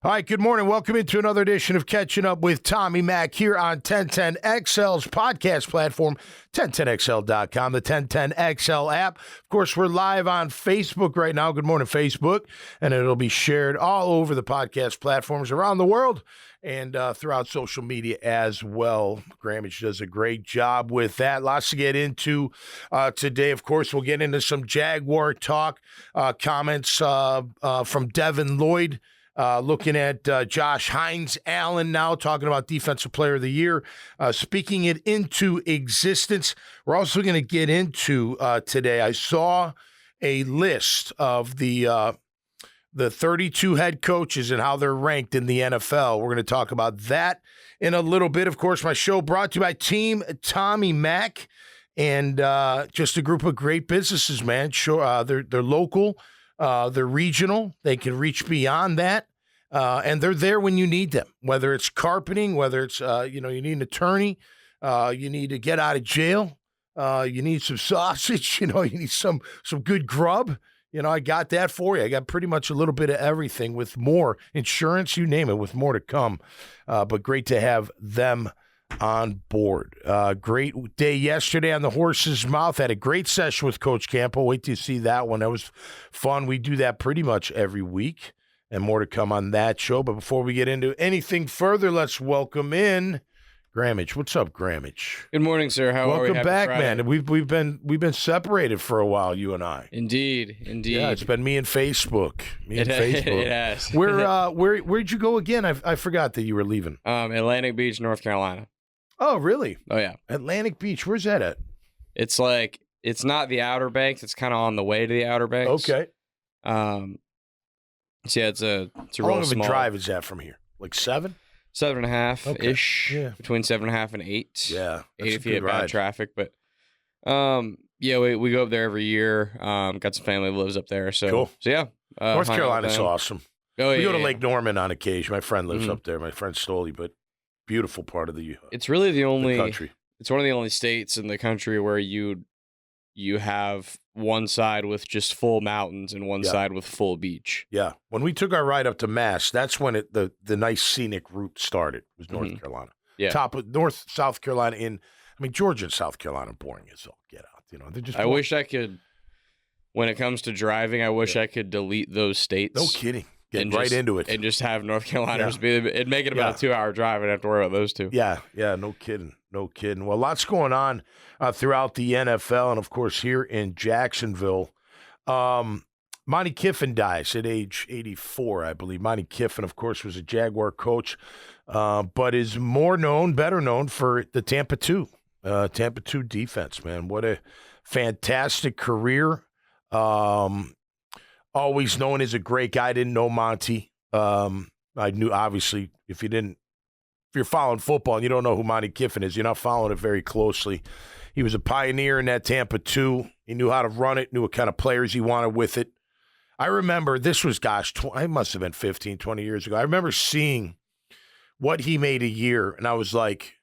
All right, good morning. Welcome into another edition of Catching Up with Tommy Mack here on 1010XL's podcast platform, 1010XL.com, the 1010XL app. Of course, we're live on Facebook right now. Good morning, Facebook. And it'll be shared all over the podcast platforms around the world and throughout social media as well. Grammage does a great job with that. Lots to get into today. Of course, we'll get into some Jaguar talk, comments from Devin Lloyd. Looking at Josh Hines-Allen now, talking about Defensive Player of the Year, speaking it into existence. We're also going to get into today, I saw a list of the 32 head coaches and how they're ranked in the NFL. We're going to talk about that in a little bit. Of course, my show brought to you by Team Tommy Mack and just a group of great businesses, man. Sure, they're local. They're regional. They can reach beyond that. And they're there when you need them, whether it's carpeting, whether it's, you need an attorney, you need to get out of jail, you need some sausage, you need some good grub. I got that for you. I got pretty much a little bit of everything with more insurance, you name it, with more to come. But great to have them on board. Great day yesterday on the horse's mouth. Had a great session with Coach Campbell. Wait till you see that one. That was fun. We do that pretty much every week, and more to come on that show. But before we get into anything further, let's welcome in Grammage. What's up, Grammage? Good morning, sir. How are we? Welcome back, man. We've been separated for a while, you and I. Indeed. Yeah, it's been me and Facebook. It has. Where'd you go again? I forgot that you were leaving. Atlantic Beach, North Carolina. Oh, really? Oh, yeah. Atlantic Beach. Where's that at? It's not the Outer Banks. It's kind of on the way to the Outer Banks. Okay. So yeah, it's a How long of a drive is that from here? Like 7? 7.5-ish. Okay. Yeah. Between 7.5 and 8. Yeah. 8 if you have bad traffic. But yeah, we go up there every year. Got some family that lives up there. So cool. So yeah. North Carolina's awesome. Oh, we go to Lake Norman on occasion. My friend lives Mm-hmm. up there. My friend Stoley, but beautiful part of the It's really the country. It's one of the only states in the country where you have one side with just full mountains and one side with full beach. Yeah. When we took our ride up to Mass, that's when the nice scenic route started, was North Carolina. Yeah. Top of North, South Carolina Georgia and South Carolina boring as all get out. They're just I wish I could, when it comes to driving, I wish I could delete those states. No kidding. Get right into it. And just have North Carolina it'd make it about a 2-hour drive. I'd have to worry about those two. Yeah, no kidding. Well, lots going on throughout the NFL, and of course here in Jacksonville. Monte Kiffin dies at age 84, I believe. Monte Kiffin, of course, was a Jaguar coach, but is better known for the Tampa 2 defense, man. What a fantastic career. Always known as a great guy. I didn't know Monte. I knew, obviously, if you're following football and you don't know who Monte Kiffin is, you're not following it very closely. He was a pioneer in that Tampa 2. He knew how to run it, knew what kind of players he wanted with it. I remember, this was, I must have been 15, 20 years ago. I remember seeing what he made a year, and I was like,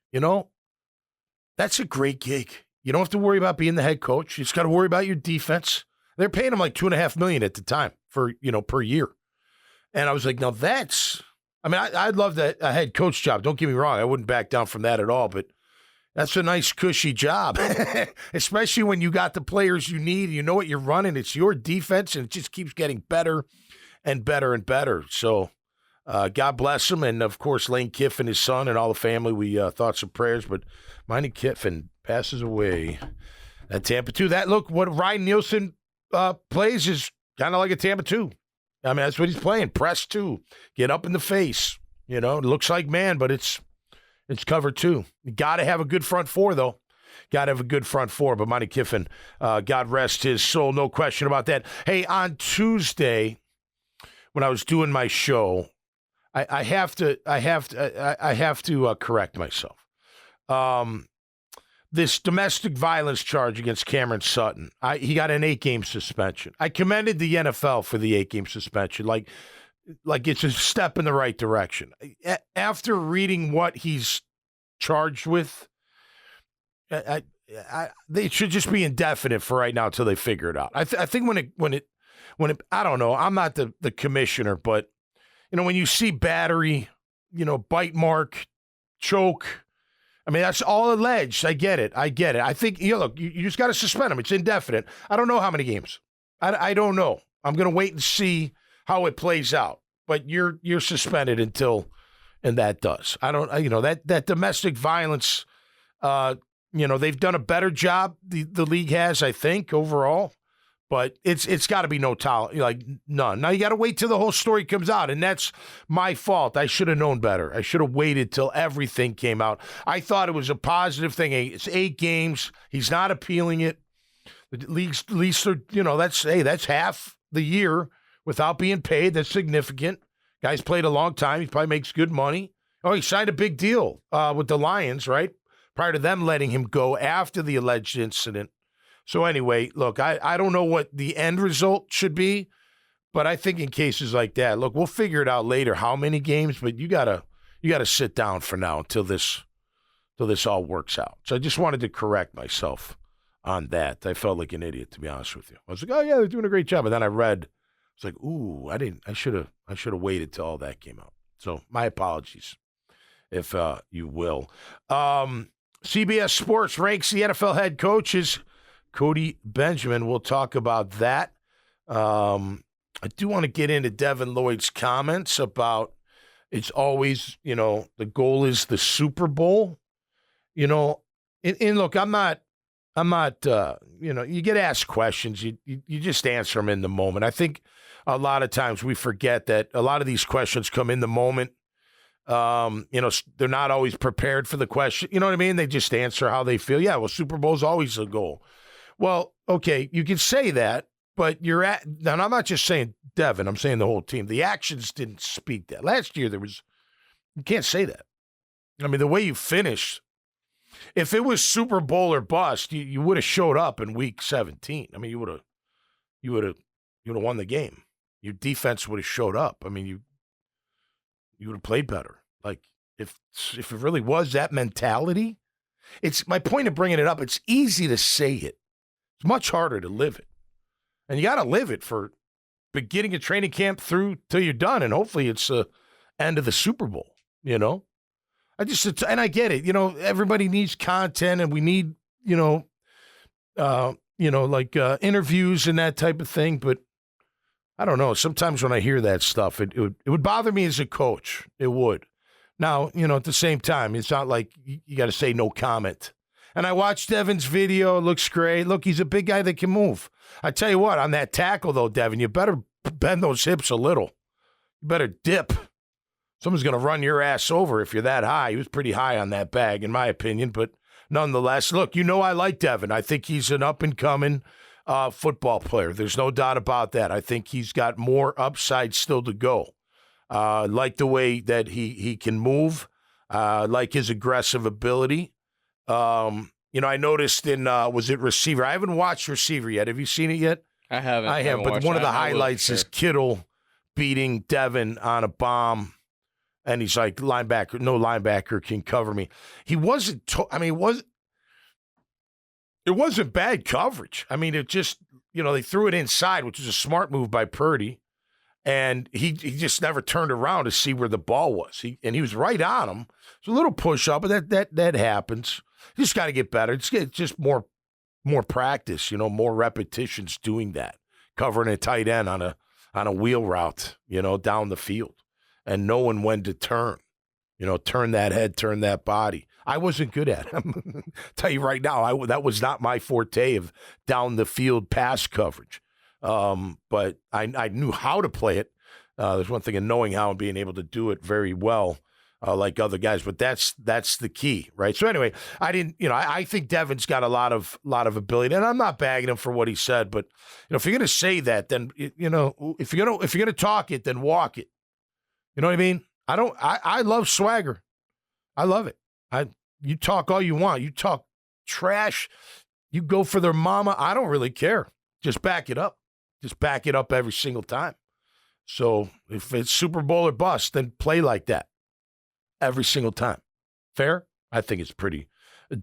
that's a great gig. You don't have to worry about being the head coach. You just got to worry about your defense. They're paying him like $2.5 million at the time for, per year. And I was like, now I'd love that a head coach job. Don't get me wrong. I wouldn't back down from that at all, but that's a nice cushy job, especially when you got the players you need. You know what you're running. It's your defense, and it just keeps getting better and better and better. So God bless him. And, of course, Lane Kiffin, his son, and all the family, we thoughts and prayers. But Monte Kiffin passes away at Tampa 2. What Ryan Nielsen plays is kind of like a Tampa 2. I mean, that's what he's playing. Press 2. Get up in the face. It looks like man, but it's cover 2. You got to have a good front 4, though. Got to have a good front 4. But Monte Kiffin, God rest his soul, no question about that. Hey, on Tuesday, when I was doing my show, I have to correct myself. This domestic violence charge against Cameron Sutton, he got an 8-game suspension. I commended the NFL for the 8-game suspension. Like it's a step in the right direction. After reading what he's charged with, they should just be indefinite for right now until they figure it out. I think when it, I don't know. I'm not the commissioner, but when you see battery, bite mark, choke, I mean, that's all alleged. I get it. I think, look, you just got to suspend him. It's indefinite. I don't know how many games. I don't know. I'm going to wait and see how it plays out. But you're suspended until, and that does. I don't, that domestic violence, they've done a better job, the league has, I think, overall. But it's got to be none. Now you got to wait till the whole story comes out, and that's my fault. I should have known better. I should have waited till everything came out. I thought it was a positive thing. Hey, it's 8 games. He's not appealing it. The league's that's half the year without being paid. That's significant. Guy's played a long time. He probably makes good money. Oh, he signed a big deal with the Lions, right? Prior to them letting him go after the alleged incident. So anyway, look, I don't know what the end result should be, but I think in cases like that, look, we'll figure it out later how many games, but you gotta sit down for now until this all works out. So I just wanted to correct myself on that. I felt like an idiot, to be honest with you. I was like, oh yeah, they're doing a great job. And then I read, it's like, ooh, I should have waited till all that came out. So my apologies, if you will. CBS Sports ranks the NFL head coaches. Cody Benjamin, we'll talk about that. I do want to get into Devin Lloyd's comments about it's always, the goal is the Super Bowl. And look, I'm not, you get asked questions, you just answer them in the moment. I think a lot of times we forget that a lot of these questions come in the moment. They're not always prepared for the question. You know what I mean? They just answer how they feel. Yeah, well, Super Bowl's always a goal. Well, okay, you can say that, but and I'm not just saying Devin, I'm saying the whole team. The actions didn't speak that. Last year, you can't say that. I mean, the way you finished, if it was Super Bowl or bust, you would have showed up in week 17. I mean, you would have won the game. Your defense would have showed up. I mean, you would have played better. Like, if it really was that mentality, it's my point of bringing it up. It's easy to say it. It's much harder to live it. And you got to live it for beginning of training camp through till you're done. And hopefully it's the end of the Super Bowl, and I get it. Everybody needs content and we need, interviews and that type of thing. But I don't know. Sometimes when I hear that stuff, it would bother me as a coach. It would. Now, at the same time, it's not like you got to say no comment. And I watched Devin's video. It looks great. Look, he's a big guy that can move. I tell you what, on that tackle, though, Devin, you better bend those hips a little. You better dip. Someone's going to run your ass over if you're that high. He was pretty high on that bag, in my opinion. But nonetheless, look, I like Devin. I think he's an up-and-coming football player. There's no doubt about that. I think he's got more upside still to go. Like the way that he can move. Like his aggressive ability. I noticed in, was it receiver? I haven't watched receiver yet. Have you seen it yet? I haven't. I have, but one of the highlights is Kittle beating Devin on a bomb, and he's like, no linebacker can cover me. He wasn't, it wasn't bad coverage. I mean, it just, they threw it inside, which is a smart move by Purdy, and he just never turned around to see where the ball was. He was right on him. It's a little push up, but that happens. You just got to get better. It's just more practice, more repetitions doing that, covering a tight end on a wheel route, down the field, and knowing when to turn, turn that head, turn that body. I wasn't good at it. Tell you right now, that was not my forte of down the field pass coverage. But I knew how to play it. There's one thing in knowing how and being able to do it very well. Like other guys, but that's the key, right? So anyway, I think Devin's got a lot of ability, and I'm not bagging him for what he said, but if you're gonna say that, then if you're gonna talk it, then walk it. You know what I mean? I love swagger. I love it. You talk all you want. You talk trash. You go for their mama. I don't really care. Just back it up. Just back it up every single time. So if it's Super Bowl or bust, then play like that. Every single time. Fair? I think it's pretty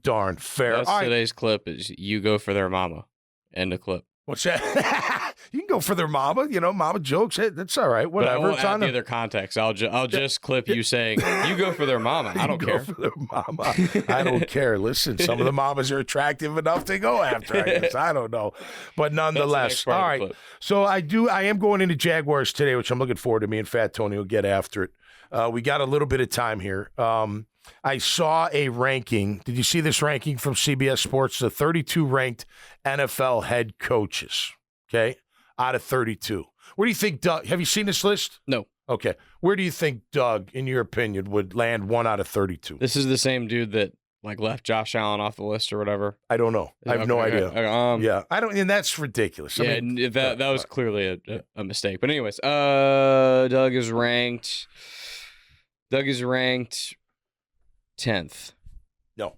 darn fair. That's today's clip is you go for their mama. End of clip. What's that? You can go for their mama, mama jokes. Hey, that's all right. Whatever. But I It's won't on add the them. other context. I'll just clip you saying, you go for their mama. I don't Go care. for their mama. I don't care. Listen, some of the mamas are attractive enough to go after, I guess. I don't know. But nonetheless. All right. So I am going into Jaguars today, which I'm looking forward to. Me and Fat Tony will get after it. We got a little bit of time here. I saw a ranking. Did you see this ranking from CBS Sports? The 32 ranked NFL head coaches, okay, out of 32. Where do you think Doug, have you seen this list? No. Okay. Where do you think Doug, in your opinion, would land 1 out of 32? This is the same dude that left Josh Allen off the list or whatever. I don't know. I have no idea. Yeah. I don't, and that's ridiculous. Yeah, that was clearly a mistake. But anyways, Doug is ranked 10th. No.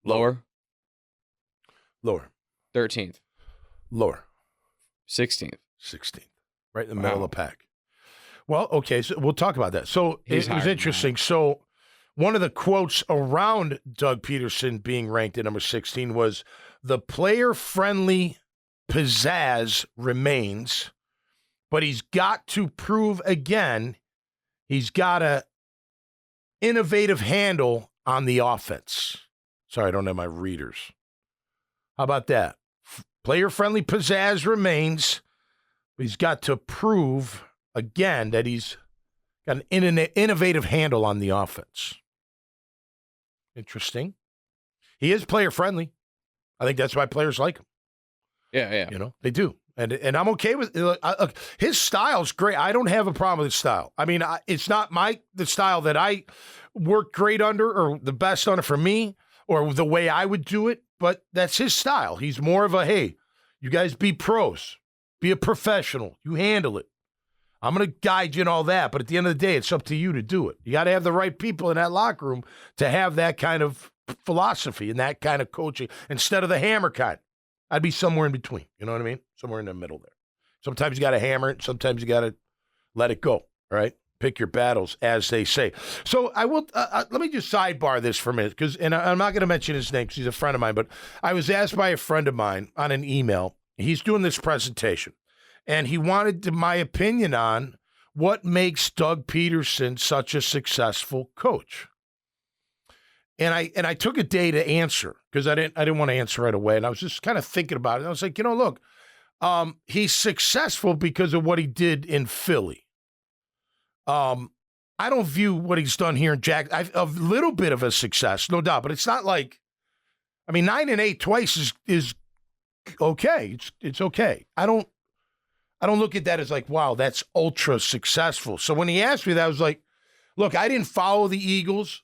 Lower? Lower. 13th. Lower. 16th. 16th. Right in the middle of the pack. Well, okay, so we'll talk about that. So it was interesting. So one of the quotes around Doug Pederson being ranked at number 16 was, the player-friendly pizzazz remains, but he's got to prove again he's got a innovative handle on the offense. Sorry, I don't have my readers. How about that? Player-friendly pizzazz remains, but he's got to prove again that he's got an innovative handle on the offense. Interesting. He is player-friendly. I think that's why players like him. Yeah. They do. And I'm okay with his style's great. I don't have a problem with his style. I mean, it's not the style that I work great under or the best on it for me or the way I would do it, but that's his style. He's more of a, hey, you guys be pros, be a professional, you handle it. I'm going to guide you and all that, but at the end of the day, it's up to you to do it. You got to have the right people in that locker room to have that kind of philosophy and that kind of coaching instead of the hammer kind. I'd be somewhere in between. You know what I mean? Somewhere in the middle there. Sometimes you got to hammer it. Sometimes you got to let it go. All right? Pick your battles, as they say. So I will. Let me just sidebar this for a minute, and I'm not going to mention his name because he's a friend of mine. But I was asked by a friend of mine on an email. He's doing this presentation, and he wanted my opinion on what makes Doug Pederson such a successful coach. And I took a day to answer because I didn't want to answer right away. And I was just kind of thinking about it. And I was like, look, he's successful because of what he did in Philly. I don't view what he's done here in a little bit of a success, no doubt, but it's not like, 9-8 twice is okay. It's okay. I don't look at that as like, wow, that's ultra successful. So when he asked me that, I was like, look, I didn't follow the Eagles,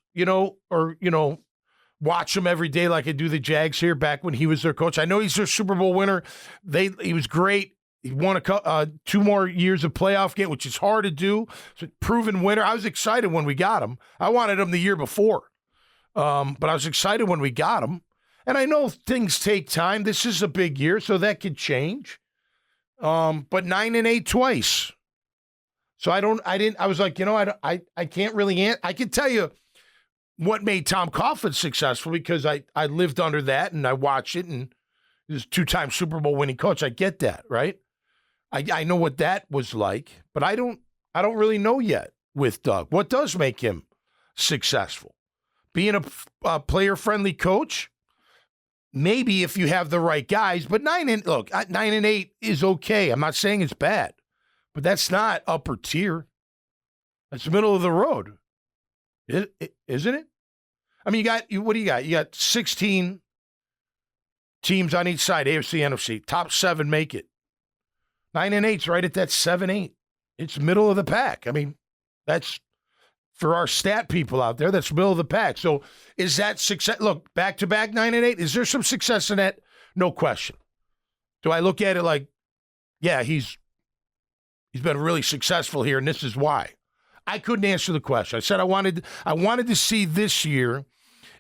or watch them every day like I do the Jags here back when he was their coach. I know he's their Super Bowl winner. He was great. He won 2 more years of playoff game, which is hard to do. So proven winner. I was excited when we got him. I wanted him the year before, but I was excited when we got him. And I know things take time. This is a big year, so that could change. But 9-8 twice. So I was like, I can't really I can tell you what made Tom Coughlin successful because I lived under that and I watched it, and he was a 2-time Super Bowl winning coach. I get that, right? I know what that was like, but I don't really know yet with Doug. What does make him successful? Being a player-friendly coach? Maybe if you have the right guys, but 9-8 is okay. I'm not saying it's bad, but that's not upper tier. That's middle of the road, isn't it? What do you got? You got 16 teams on each side, AFC, NFC. Top 7 make it. 9-8's right at that 7-8. It's middle of the pack. That's for our stat people out there. That's middle of the pack. So is that success? Look, back-to-back 9-8. Is there some success in that? No question. Do I look at it like, yeah, he's been really successful here, and this is why? I couldn't answer the question. I said I wanted to see this year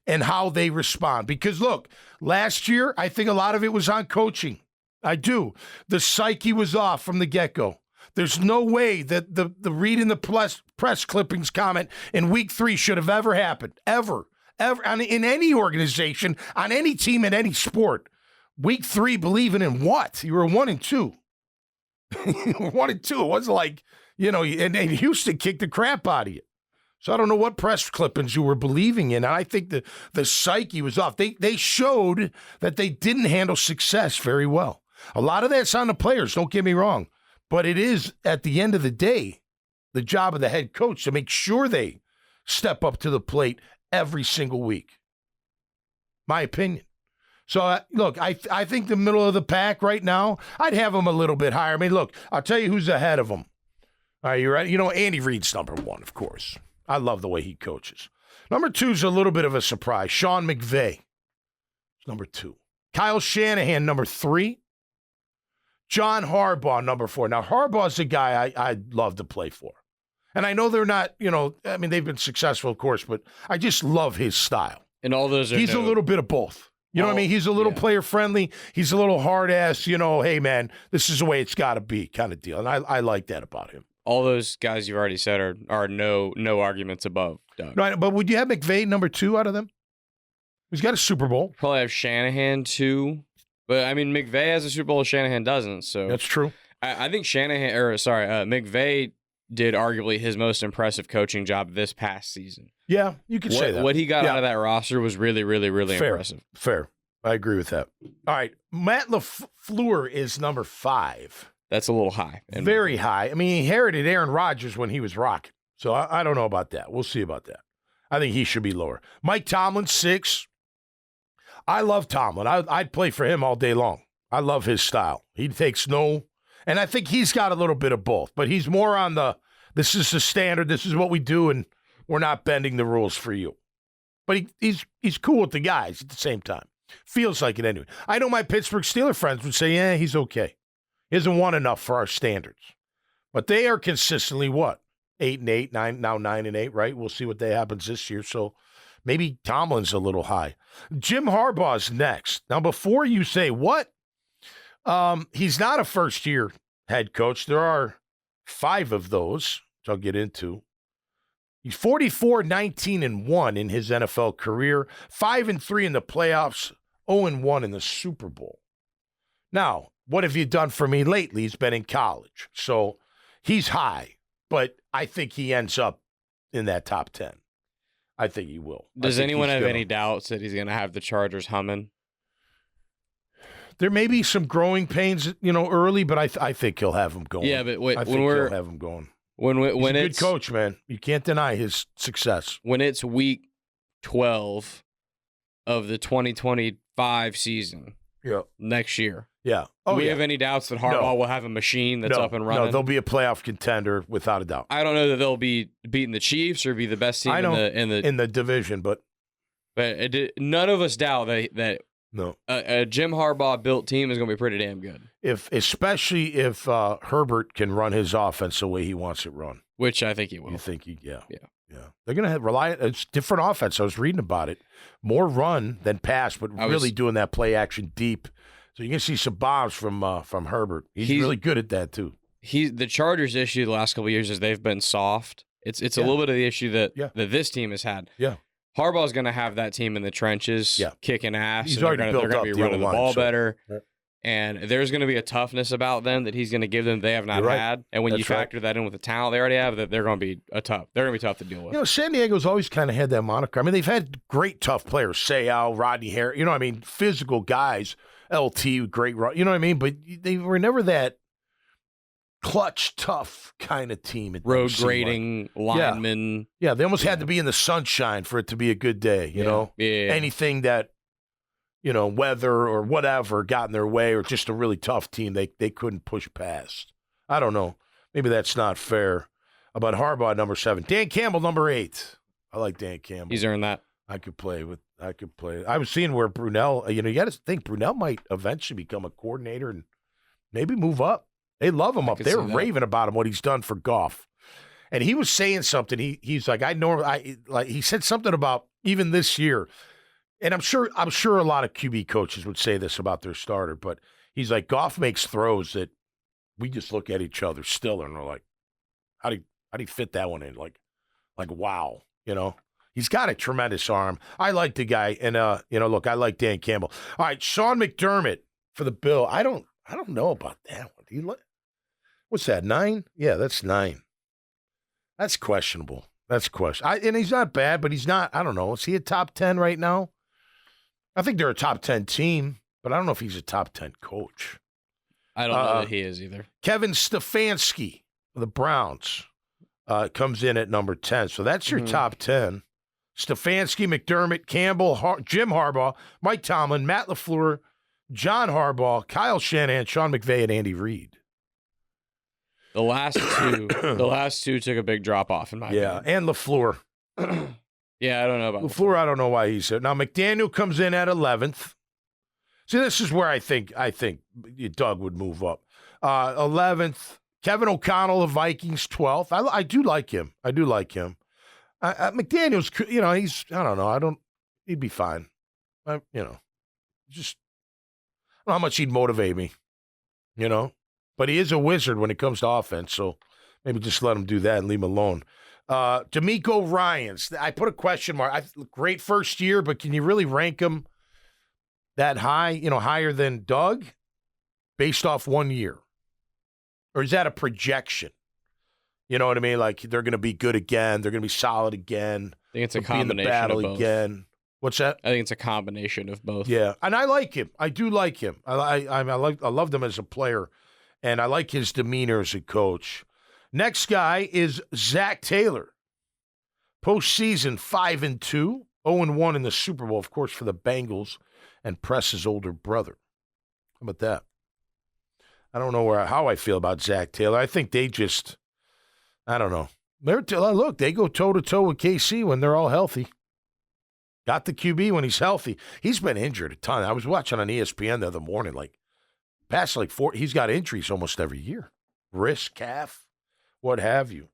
and how they respond. Because, look, last year, I think a lot of it was on coaching. I do. The psyche was off from the get-go. There's no way that the reading the press clippings comment in week 3 should have ever happened. Ever. In any organization, on any team, in any sport. Week 3, believing in what? You were 1-2. 1-2. It wasn't like, and Houston kicked the crap out of you. So I don't know what press clippings you were believing in. And I think the psyche was off. They showed that they didn't handle success very well. A lot of that's on the players, don't get me wrong. But it is, at the end of the day, the job of the head coach to make sure they step up to the plate every single week. My opinion. So, look, I think the middle of the pack right now, I'd have them a little bit higher. I mean, look, I'll tell you who's ahead of them. Are you ready? Andy Reid's number 1, of course. I love the way he coaches. Number 2 is a little bit of a surprise. Sean McVay is number 2. Kyle Shanahan, number 3. John Harbaugh, number 4. Now, Harbaugh's a guy I'd love to play for. And I know they're not, they've been successful, of course, but I just love his style. And all those are He's a little bit of both. You know what I mean? He's a little player friendly. He's a little hard ass, hey, man, this is the way it's got to be kind of deal. And I like that about him. All those guys you've already said are no arguments above Doug. Right, but would you have McVay number 2 out of them? He's got a Super Bowl. Probably have Shanahan 2. But, I mean, McVay has a Super Bowl, Shanahan doesn't. So that's true. I think McVay did arguably his most impressive coaching job this past season. Yeah, you could say that. What he got out of that roster was really, really, really impressive. Fair. I agree with that. All right, Matt LaFleur is number 5. That's a little high. Very high. I mean, he inherited Aaron Rodgers when he was rocking. So I don't know about that. We'll see about that. I think he should be lower. Mike Tomlin, 6. I love Tomlin. I'd play for him all day long. I love his style. He takes no, and I think he's got a little bit of both, but he's more on this is the standard, this is what we do, and we're not bending the rules for you. But he's cool with the guys at the same time. Feels like it anyway. I know my Pittsburgh Steelers friends would say, yeah, he's okay. He hasn't won enough for our standards. But they are consistently what? 8-8, 9-8, right? We'll see what that happens this year. So maybe Tomlin's a little high. Jim Harbaugh's next. Now, before you say what, he's not a first-year head coach. There are 5 of those, which I'll get into. He's 44-19-1 in his NFL career, 5-3 in the playoffs, 0-1 in the Super Bowl. Now, what have you done for me lately? He's been in college, so he's high, but I think he ends up in that top 10. I think he will. Does anyone have any doubts that he's going to have the Chargers humming? There may be some growing pains, early, but I think he'll have them going. Yeah, but he'll have them going. When he's a it's good coach, man, you can't deny his success. When it's week 12 of the 2025 season, next year, yeah. Do we have any doubts that Harbaugh will have a machine that's up and running? No, they'll be a playoff contender without a doubt. I don't know that they'll be beating the Chiefs or be the best team in the division, but none of us doubt that no, a Jim Harbaugh built team is going to be pretty damn good. Especially if Herbert can run his offense the way he wants it run, which I think he will. You think yeah. They're going to rely. It's different offense. I was reading about it, more run than pass, but really doing that play action deep. So you can see some bombs from Herbert. He's really good at that too. The Chargers' issue the last couple of years is they've been soft. It's a little bit of the issue that this team has had. Yeah. Harbaugh's going to have that team in the trenches, kicking ass. He's already built up. They're going to be running the ball better. Yeah. And there's going to be a toughness about them that he's going to give them they have not had. And when you factor that in with the talent they already have, that they're going to be tough to deal with. San Diego's always kind of had that moniker. I mean, they've had great tough players, Seau, Rodney Harris, physical guys, LT, great, you know what I mean? But they were never that clutch, tough kind of team. Road grading, linemen. Yeah, they almost had to be in the sunshine for it to be a good day, you know? Yeah. Anything that, weather or whatever got in their way or just a really tough team they couldn't push past. I don't know. Maybe that's not fair. About Harbaugh, number 7. Dan Campbell, number 8. I like Dan Campbell. He's earned that. I could play. I was seeing where Brunell, you got to think Brunell might eventually become a coordinator and maybe move up. They love him up. They're raving about him, what he's done for Goff. And he was saying something. He's like, he said something about even this year. And I'm sure a lot of QB coaches would say this about their starter, but he's like, Goff makes throws that we just look at each other still and we're like, how do you fit that one in? Like wow, He's got a tremendous arm. I like the guy, and look, I like Dan Campbell. All right, Sean McDermott for the Bill. I don't know about that one. What's that, 9? Yeah, that's 9. That's questionable. That's questionable. And he's not bad, but he's not, I don't know. Is he a top 10 right now? I think they're a top 10 team, but I don't know if he's a top 10 coach. I don't know that he is either. Kevin Stefanski of the Browns comes in at number 10. So that's your top 10. Stefanski, McDermott, Campbell, Jim Harbaugh, Mike Tomlin, Matt LaFleur, John Harbaugh, Kyle Shanahan, Sean McVay, and Andy Reid. The last two took a big drop off in my opinion. And LaFleur. Yeah, I don't know about LaFleur. I don't know why he's there. Now McDaniel comes in at 11th. See, this is where I think Doug would move up. 11th, Kevin O'Connell of Vikings, 12th. I do like him. McDaniel's, he's, I don't know. He'd be fine. Just, I don't know how much he'd motivate me, But he is a wizard when it comes to offense, so maybe just let him do that and leave him alone. D'Amico Ryans, I put a question mark. Great first year, but can you really rank him that high, higher than Doug based off 1 year? Or is that a projection? You know what I mean? Like they're going to be good again. They're going to be solid again. I think it's a combination of both. Again. What's that? I think it's a combination of both. Yeah, and I like him. I do like him. I loved him as a player, and I like his demeanor as a coach. Next guy is Zach Taylor. Postseason 5-2, 0-1 in the Super Bowl, of course, for the Bengals and Press's older brother. How about that? I don't know how I feel about Zach Taylor. I think they just, I don't know. Look, they go toe-to-toe with KC when they're all healthy. Got the QB when he's healthy. He's been injured a ton. I was watching on ESPN the other morning, past 4, he's got injuries almost every year. Wrist, calf, what have you.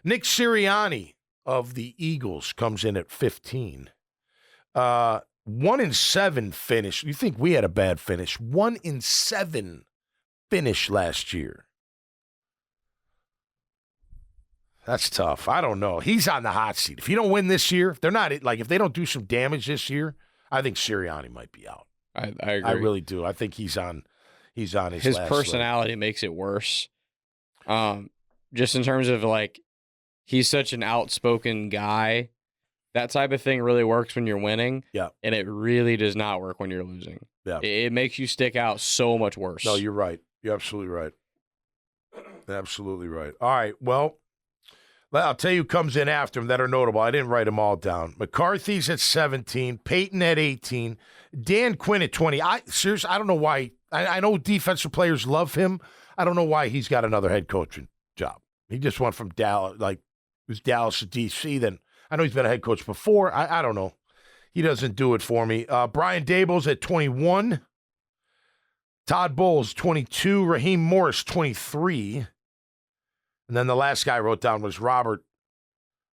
Nick Sirianni of the Eagles comes in at 15. 1-7 finish. You think we had a bad finish? 1-7 finish last year. That's tough. I don't know. He's on the hot seat. If you don't win this year, if they don't do some damage this year, I think Sirianni might be out. I agree. I really do. I think he's on his last personality leg. Makes it worse. Just in terms of he's such an outspoken guy. That type of thing really works when you're winning. Yeah. And it really does not work when you're losing. Yeah. It makes you stick out so much worse. No, you're right. You're absolutely right. Absolutely right. All right. Well, I'll tell you who comes in after him that are notable. I didn't write them all down. McCarthy's at 17, Peyton at 18, Dan Quinn at 20. Seriously, I don't know why. I know defensive players love him. I don't know why he's got another head coaching job. He just went from Dallas, it was Dallas to D.C. Then I know he's been a head coach before. I don't know. He doesn't do it for me. Brian Daboll's at 21. Todd Bowles, 22. Raheem Morris, 23. And then the last guy I wrote down was Robert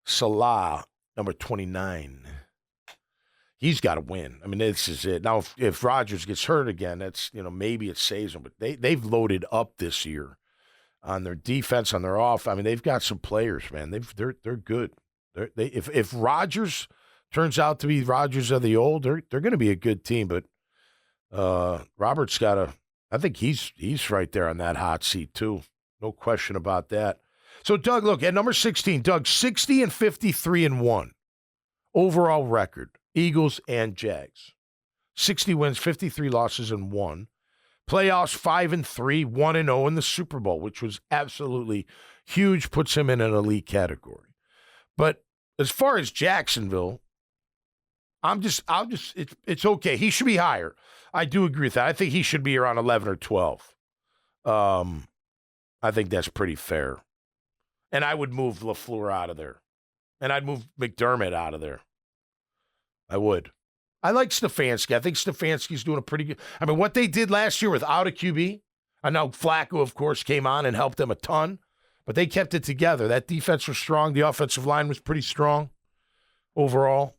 Salah, number 29. He's got to win. I mean, this is it. Now, if Rodgers gets hurt again, that's, maybe it saves them. But they've loaded up this year on their defense, on their off. I mean, they've got some players, man. They're good. If Rodgers turns out to be Rodgers of the old, they're going to be a good team. But Robert's got to. I think he's right there on that hot seat too. No question about that. So, Doug, look, at number 16, Doug, 60-53-1 overall record, Eagles and Jags. 60 wins, 53 losses, and 1. Playoffs 5-3, 1-0 in the Super Bowl, which was absolutely huge, puts him in an elite category. But as far as Jacksonville, it's okay. He should be higher. I do agree with that. I think he should be around 11 or 12. I think that's pretty fair. And I would move LaFleur out of there. And I'd move McDermott out of there. I would. I like Stefanski. I think Stefanski's doing a pretty good. I mean, what they did last year without a QB, I know Flacco, of course, came on and helped them a ton, but they kept it together. That defense was strong. The offensive line was pretty strong overall.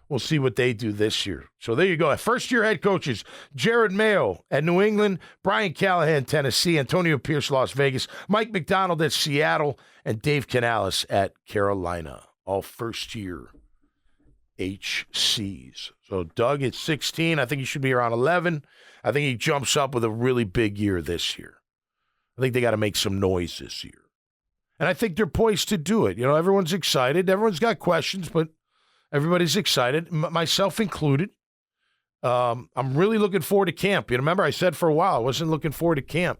We'll see what they do this year. So there you go. First-year head coaches, Jared Mayo at New England, Brian Callahan, Tennessee, Antonio Pierce, Las Vegas, Mike McDonald at Seattle, and Dave Canales at Carolina. All first-year HCs. So Doug at 16. I think he should be around 11. I think he jumps up with a really big year this year. I think they got to make some noise this year. And I think they're poised to do it. Everyone's excited. Everyone's got questions, but everybody's excited, myself included. I'm really looking forward to camp. Remember I said for a while I wasn't looking forward to camp.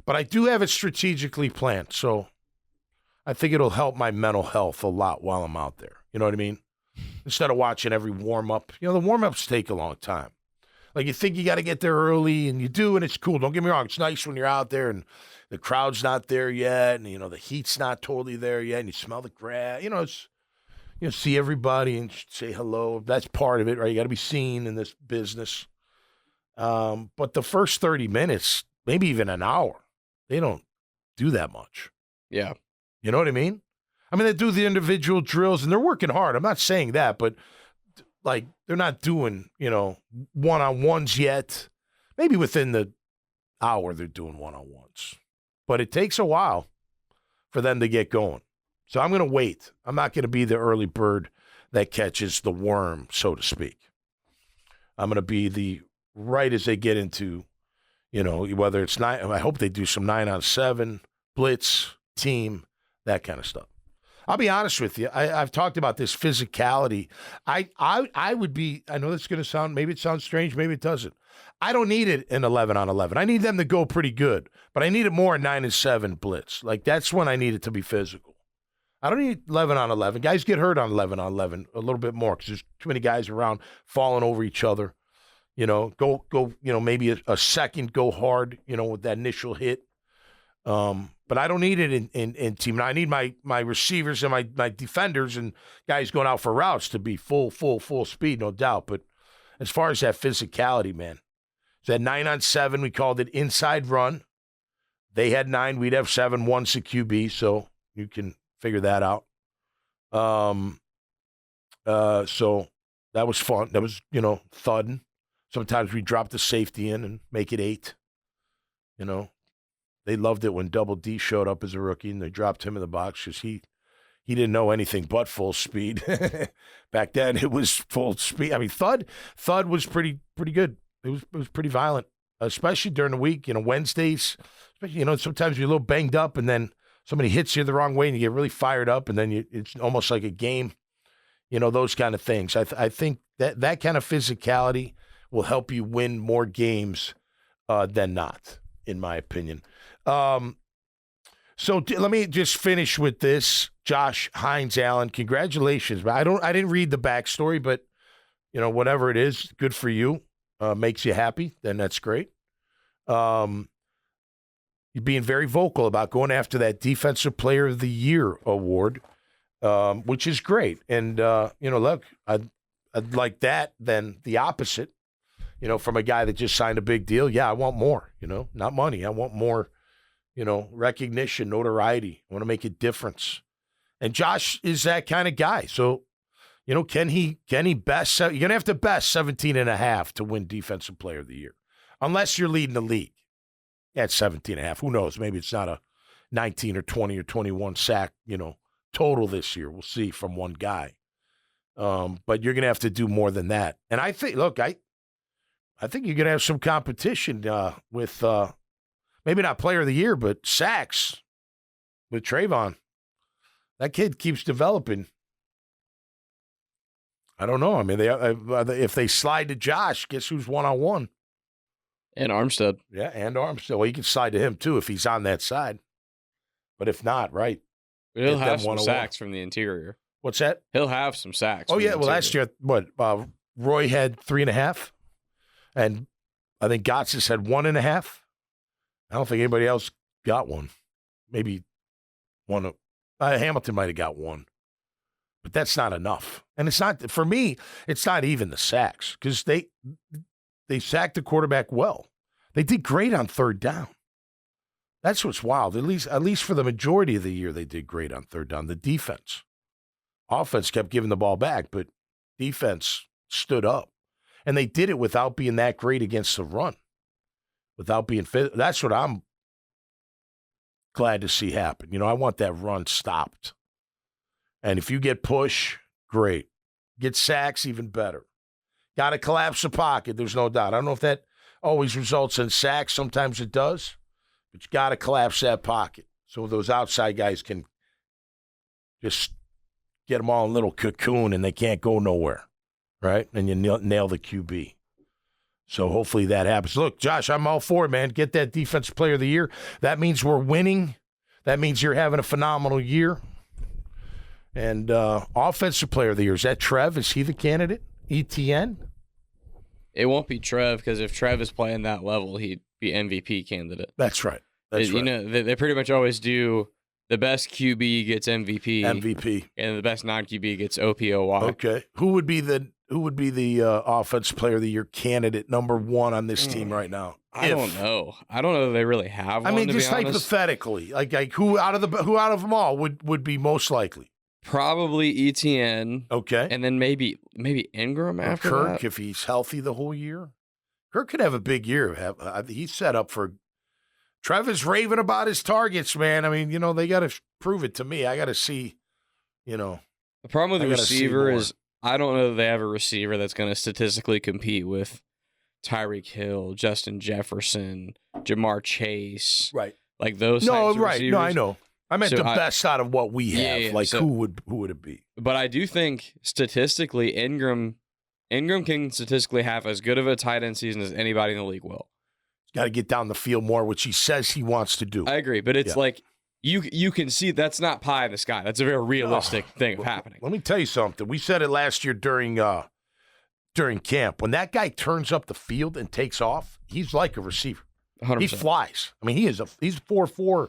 But I do have it strategically planned, so I think it'll help my mental health a lot while I'm out there. You know what I mean? Instead of watching every warm-up. The warm-ups take a long time. Like, you think you got to get there early, and you do, and it's cool. Don't get me wrong. It's nice when you're out there, and the crowd's not there yet, and, the heat's not totally there yet, and you smell the grass. See everybody and say hello. That's part of it, right? You got to be seen in this business. But the first 30 minutes, maybe even an hour, they don't do that much. Yeah. You know what I mean? They do the individual drills, and they're working hard. I'm not saying that, but, like, they're not doing, one-on-ones yet. Maybe within the hour they're doing one-on-ones. But it takes a while for them to get going. So I'm going to wait. I'm not going to be the early bird that catches the worm, so to speak. I'm going to be right as they get into, whether it's 9, I hope they do some 9-on-7, blitz, team, that kind of stuff. I'll be honest with you. I've talked about this physicality. I would be, I know that's going to sound, maybe it sounds strange, maybe it doesn't. I don't need it in 11-on-11. I need them to go pretty good, but I need it more in 9-7 blitz. Like, that's when I need it to be physical. I don't need 11-on-11. Guys get hurt on 11-on-11 a little bit more because there's too many guys around falling over each other. Go. Maybe a second, go hard. With that initial hit. But I don't need it in team. I need my receivers and my defenders and guys going out for routes to be full speed, no doubt. But as far as that physicality, man, so that 9-on-7, we called it inside run. They had 9, we'd have 7, 1's a QB, so you can figure that out. So that was fun. That was, thudding. Sometimes we drop the safety in and make it 8. They loved it when Double D showed up as a rookie and they dropped him in the box because he didn't know anything but full speed. Back then, it was full speed. Thud was pretty good. It was pretty violent, especially during the week. Wednesdays, especially, sometimes you're a little banged up and then somebody hits you the wrong way and you get really fired up and then it's almost like a game. Those kind of things. I think that kind of physicality will help you win more games than not, in my opinion. So let me just finish with this. Josh Hines Allen, congratulations. I didn't read the backstory, but whatever it is, good for you. Makes you happy, then that's great. You're being very vocal about going after that Defensive Player of the Year award, which is great. And look, I'd like that than the opposite. From a guy that just signed a big deal. Yeah, I want more. Not money. I want more. Recognition, notoriety. I want to make a difference. And Josh is that kind of guy. So, can he best? You're going to have to best 17.5 to win Defensive Player of the Year. Unless you're leading the league at 17.5. Who knows? Maybe it's not a 19 or 20 or 21 sack, total this year. We'll see from one guy. But you're going to have to do more than that. And I think, look, I think you're going to have some competition with maybe not Player of the Year, but sacks with Trayvon. That kid keeps developing. I don't know. If they slide to Josh, guess who's one-on-one? And Armstead. Yeah, and Armstead. Well, you can slide to him, too, if he's on that side. But if not, right. He'll have some sacks from the interior. What's that? He'll have some sacks. Oh, yeah. Well, last year, Roy had 3.5. And I think Gotsis had 1.5. I don't think anybody else got one. Maybe one. Hamilton might have got one. But that's not enough. And it's not, for me, it's not even the sacks. Because they sacked the quarterback well. They did great on third down. That's what's wild. At least for the majority of the year, they did great on third down. The defense. Offense kept giving the ball back, but defense stood up. And they did it without being that great against the run. Without being fit. That's what I'm glad to see happen. I want that run stopped. And if you get push, great. Get sacks, even better. Got to collapse the pocket, there's no doubt. I don't know if that always results in sacks. Sometimes it does. But you got to collapse that pocket so those outside guys can just get them all in a little cocoon and they can't go nowhere, right? And you nail the QB. So hopefully that happens. Look, Josh, I'm all for it, man. Get that Defensive Player of the Year. That means we're winning. That means you're having a phenomenal year. And Offensive Player of the Year, is that Trev? Is he the candidate? ETN? It won't be Trev, because if Trev is playing that level, he'd be MVP candidate. That's right. That's right. You know, they pretty much always do the best QB gets MVP. MVP. And the best non-QB gets OPOY. Okay. Who would be the Offensive Player of the Year candidate number one on this team right now? I don't know. I don't know that they really have one, I mean, to just be honest. hypothetically, like who out of them all would be most likely? Probably ETN. Okay. And then maybe Ingram after Kirk, that. if he's healthy the whole year. Kirk could have a big year. He's set up for. Trevor's raving about his targets, man. I mean, you know, they got to prove it to me. I got to see, you know. The problem with the receiver is I don't know that they have a receiver that's going to statistically compete with Tyreek Hill, Justin Jefferson, Jamar Chase. Right. Like those No, types of right. receivers. No, I know. I meant the best out of what we have. Like, who would it be? But I do think statistically, Ingram can statistically have as good of a tight end season as anybody in the league will. Got to get down the field more, which he says he wants to do. I agree, but it's like you can see that's not pie in the sky. That's a very realistic thing of happening. Let me tell you something. We said it last year during camp. When that guy turns up the field and takes off, he's like a receiver. 100%. He flies. I mean, he's a 4.4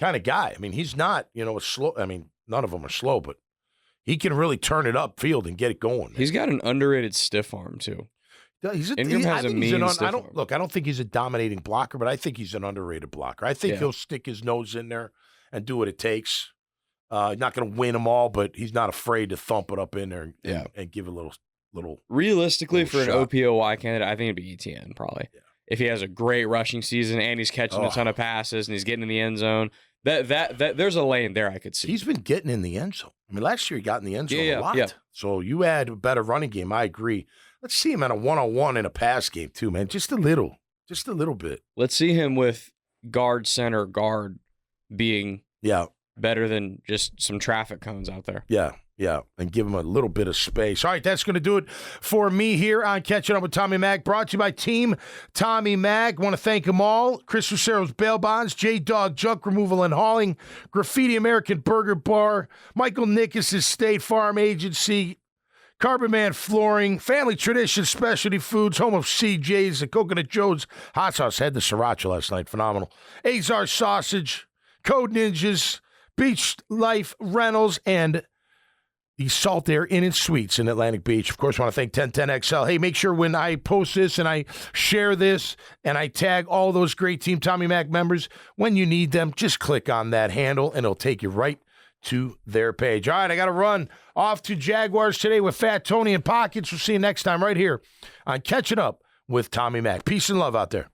kind of guy. I mean, he's not, a slow. I mean, none of them are slow, but he can really turn it upfield and get it going. Man. He's got an underrated stiff arm too. Ingram has a mean stiff arm. Look, I don't think he's a dominating blocker, but I think he's an underrated blocker. I think he'll stick his nose in there and do what it takes. Not going to win them all, but he's not afraid to thump it up in there and give a little. Realistically, for shot. an OPOY candidate, I think it'd be ETN probably. Yeah. If he has a great rushing season and he's catching a ton of passes and he's getting in the end zone, that there's a lane there I could see. He's been getting in the end zone. I mean, last year he got in the end zone a lot. Yeah. So you add a better running game. I agree. Let's see him at a one-on-one in a pass game too, man. Just a little bit. Let's see him with guard, center, guard being better than just some traffic cones out there. Yeah, and give him a little bit of space. All right, that's going to do it for me here on Catching Up with Tommy Mac, brought to you by Team Tommy Mac. Want to thank them all. Chris Rusero's Bail Bonds, J-Dog Junk Removal and Hauling, Graffiti American Burger Bar, Michael Nickus' State Farm Agency, Carbon Man Flooring, Family Tradition Specialty Foods, home of CJ's, the Coconut Joe's Hot Sauce. Had the sriracha last night, phenomenal. Azar Sausage, Code Ninjas, Beach Life Rentals, and the Salt Air Inn and Suites in Atlantic Beach. Of course, I want to thank 1010XL. Hey, make sure when I post this and I share this and I tag all those great Team Tommy Mac members, when you need them, just click on that handle and it'll take you right to their page. All right, I got to run off to Jaguars today with Fat Tony and Pockets. We'll see you next time right here on Catching Up with Tommy Mac. Peace and love out there.